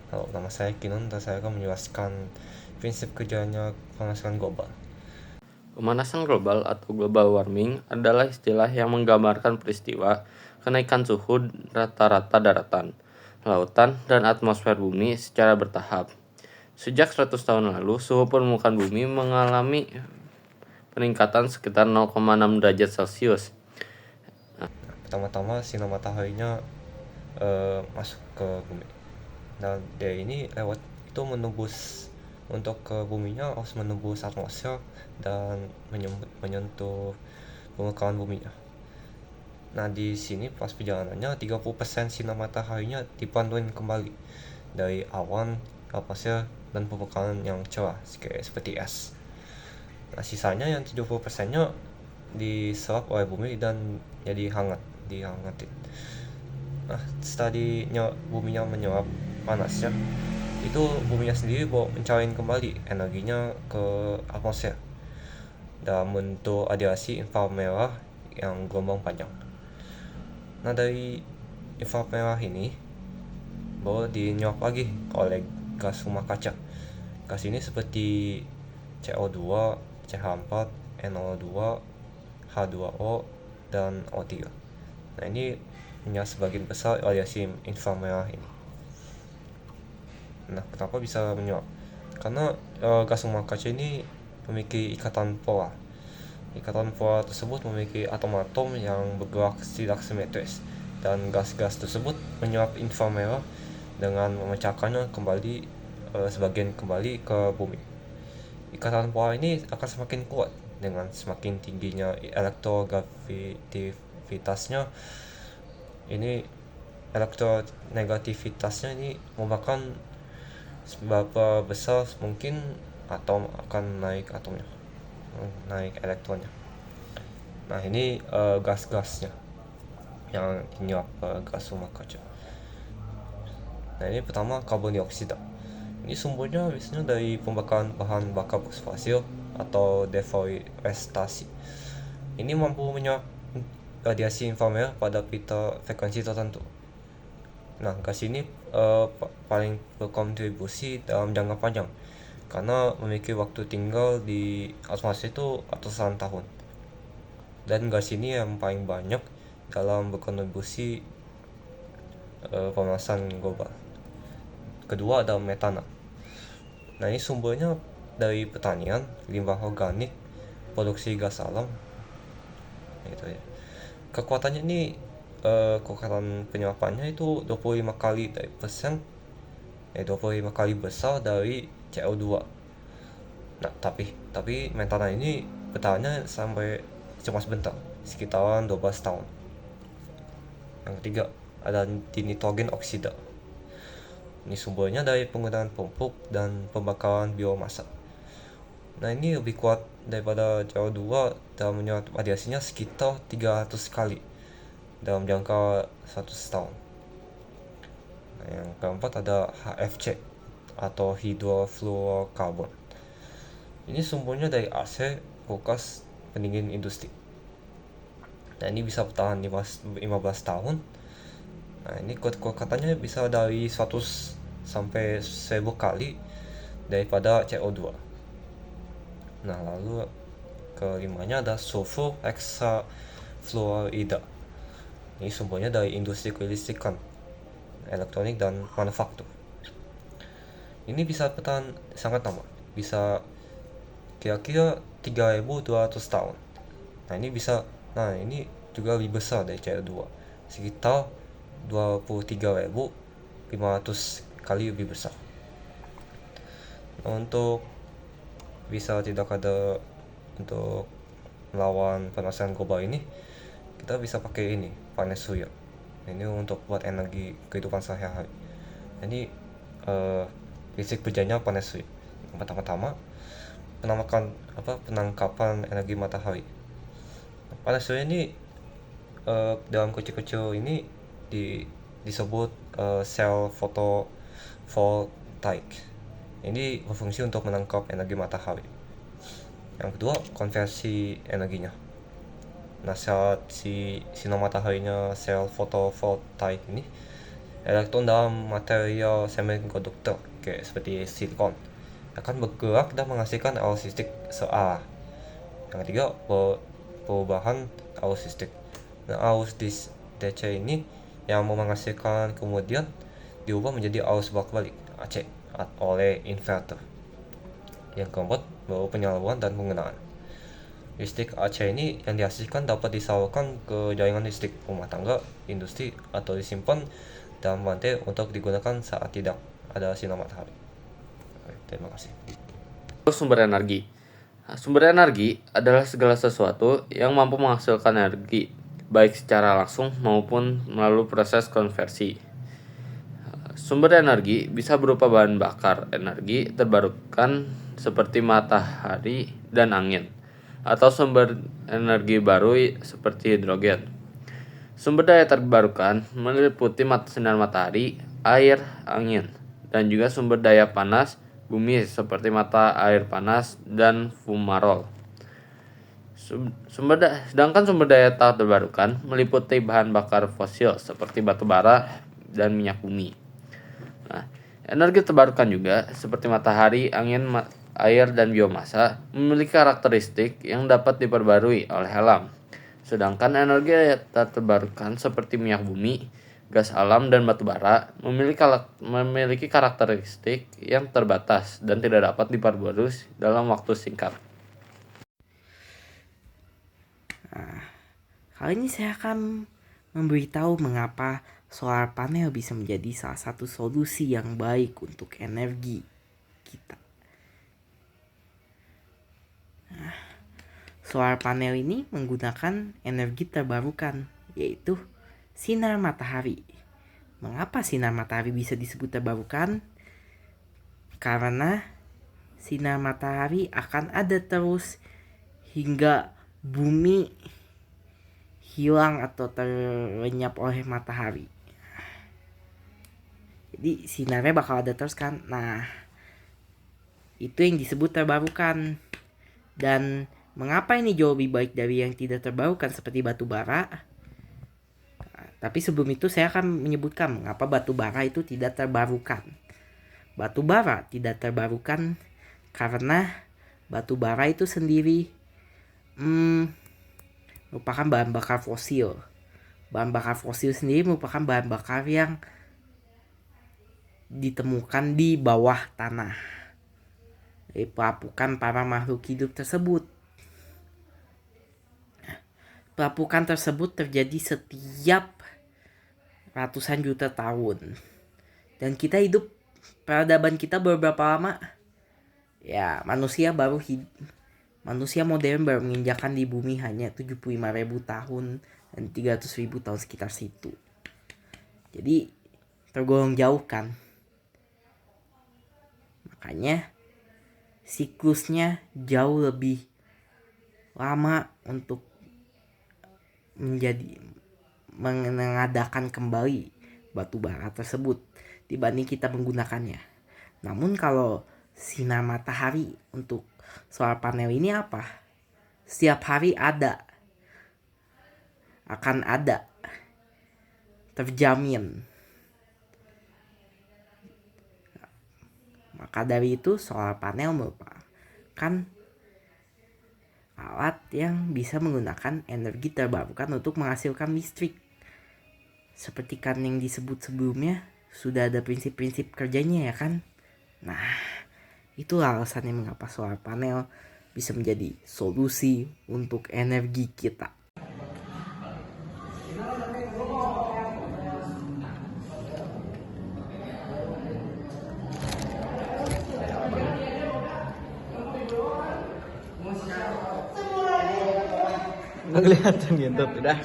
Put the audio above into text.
Halo, nama saya Kinan dan saya akan menjelaskan prinsip kerjanya pemanasan global. Pemanasan global atau global warming adalah istilah yang menggambarkan peristiwa kenaikan suhu rata-rata daratan, lautan, dan atmosfer bumi secara bertahap. Sejak 100 tahun lalu, suhu permukaan bumi mengalami peningkatan sekitar 0,6 derajat Celcius. Pertama-tama sinar mataharinya masuk ke bumi. Dan dia ini lewat itu menembus untuk ke buminya harus menembus atmosfer dan menyentuh permukaan buminya. Nah, di sini pas perjalanannya 30% sinar mataharinya dipantuin kembali dari awan, atmosfer, dan permukaan yang cerah seperti es. Nah, sisanya yang 70%-nya diserap oleh bumi dan jadi dihangatin. Nah, setelah buminya menyerap panasnya, itu buminya sendiri mau mencariin kembali energinya ke atmosfer dalam bentuk radiasi inframerah yang gelombang panjang. Nah, dari inframerah ini baru dinyerap lagi oleh gas rumah kaca. Gas ini seperti CO2, CH4, NO2, H2O, dan O3. Nah, ini punya sebagian besar radiasi inframerah ini. Nah, kenapa bisa menyuap? Karena gas rumah kaca ini memiliki ikatan polar. Ikatan polar tersebut memiliki atom-atom yang bergerak tidak simetris, dan gas-gas tersebut menyuap inframerah dengan memecahkannya kembali sebagian kembali ke bumi. Ikatan polar ini akan semakin kuat dengan semakin tingginya elektrogravitasitasnya. Ini elektronegativitasnya ini merupakan seberapa besar mungkin atom akan naik elektronnya. Nah, ini gas-gasnya yang menyuap gas rumah kaca. Nah, ini pertama karbon dioksida. Ini sumbernya biasanya dari pembakaran bahan bakar fosil atau deforestasi. Ini mampu menyerap radiasi inframerah pada pita frekuensi tertentu. Nah, gas ini paling berkontribusi dalam jangka panjang karena memiliki waktu tinggal di atmosfer itu ratusan tahun. Dan gas ini yang paling banyak dalam berkontribusi pemanasan global. Kedua ada metana. Nah, ini sumbernya dari pertanian, limbah organik, produksi gas alam, gitu ya. Kekuatannya ini kekuatan penyerapannya itu 25 kali dari 25 kali besar dari CO2. Nah, tapi metana ini bertahannya sampai cuma sebentar, sekitaran 12 tahun. Yang ketiga ada nitrogen oksida. Ini sumbernya dari penggunaan pupuk dan pembakaran biomasa. Nah, ini lebih kuat daripada CO2 dalam menyerap radiasinya sekitar 300 kali dalam jangka 100 tahun. Nah, yang keempat ada HFC atau hydrofluorocarbon. Ini sumbernya dari AC, kulkas, pendingin industri. Nah, ini bisa bertahan 15 tahun. Nah, ini katanya bisa dari 100 sampai 1000 kali daripada CO2. Nah, lalu kelimanya ada sulfur hexafluorida. Ini sumbernya dari industri kelistrikan, elektronik, dan manufaktur. Ini bisa bertahan sangat lama, bisa kira-kira 3200 tahun. Nah, ini juga lebih besar dari CO2, sekitar 23.500 kali lebih besar. Nah, untuk bisa tidak ada untuk melawan pemanasan global ini, kita bisa pakai ini panel surya. Ini untuk buat energi kehidupan sehari-hari. Ini fisik kerjanya panel surya. Yang pertama-tama penangkapan energi matahari. Panel surya ini dalam kecil-kecil ini disebut sel fotovoltaik. Ini berfungsi untuk menangkap energi matahari. Yang kedua, konversi energinya. Nah, saat si sinar mataharinya sel fotovoltaik ini, elektron dalam material semikonduktor kayak seperti silikon akan bergerak dan menghasilkan arus listrik searah. Yang ketiga, perubahan arus listrik. Nah, arus DC ini yang menghasilkan kemudian diubah menjadi arus bolak-balik AC oleh inverter. Yang keempat, baru penyaluran dan penggunaan. Listrik AC ini yang dihasilkan dapat disalurkan ke jaringan listrik rumah tangga, industri, atau disimpan dalam rantai untuk digunakan saat tidak ada sinar matahari. Terima kasih. Sumber energi. Sumber energi adalah segala sesuatu yang mampu menghasilkan energi, baik secara langsung maupun melalui proses konversi. Sumber energi bisa berupa bahan bakar energi terbarukan seperti matahari dan angin, atau sumber energi baru seperti hidrogen. Sumber daya terbarukan meliputi sinar matahari, air, angin, dan juga sumber daya panas bumi seperti mata air panas dan fumarol. Sedangkan sumber daya tak terbarukan meliputi bahan bakar fosil seperti batu bara dan minyak bumi. Nah, energi terbarukan juga seperti matahari, angin, air, dan biomasa memiliki karakteristik yang dapat diperbarui oleh alam. Sedangkan energi tak terbarukan seperti minyak bumi, gas alam, dan batu bara memiliki karakteristik yang terbatas dan tidak dapat diperbarui dalam waktu singkat. Nah, kali ini saya akan memberitahu mengapa solar panel bisa menjadi salah satu solusi yang baik untuk energi kita. Nah, solar panel ini menggunakan energi terbarukan, yaitu sinar matahari. Mengapa sinar matahari bisa disebut terbarukan? Karena sinar matahari akan ada terus hingga bumi hilang atau terlenyap oleh matahari. Jadi sinarnya bakal ada terus kan. Nah, itu yang disebut terbarukan. Dan mengapa ini jauh lebih baik dari yang tidak terbarukan seperti batu bara? Nah, tapi sebelum itu saya akan menyebutkan mengapa batu bara itu tidak terbarukan. Batu bara tidak terbarukan karena batu bara itu sendiri merupakan bahan bakar fosil. Bahan bakar fosil sendiri merupakan bahan bakar yang ditemukan di bawah tanah, dari pelapukan para makhluk hidup tersebut. Pelapukan tersebut terjadi setiap ratusan juta tahun. Dan kita hidup, peradaban kita berapa lama? Ya, manusia modern baru menginjakan di bumi hanya 75.000 tahun dan 300.000 tahun sekitar situ. Jadi tergolong jauh kan. Makanya siklusnya jauh lebih lama untuk mengadakan kembali batu bara tersebut dibanding kita menggunakannya. Namun kalau sinar matahari untuk solar panel ini apa? Setiap hari akan ada, terjamin. Maka dari itu solar panel merupakan alat yang bisa menggunakan energi terbarukan untuk menghasilkan listrik. Seperti kan yang disebut sebelumnya, sudah ada prinsip-prinsip kerjanya ya kan? Nah, itulah alasannya mengapa solar panel bisa menjadi solusi untuk energi kita. Nggak kelihatan gitu, udah.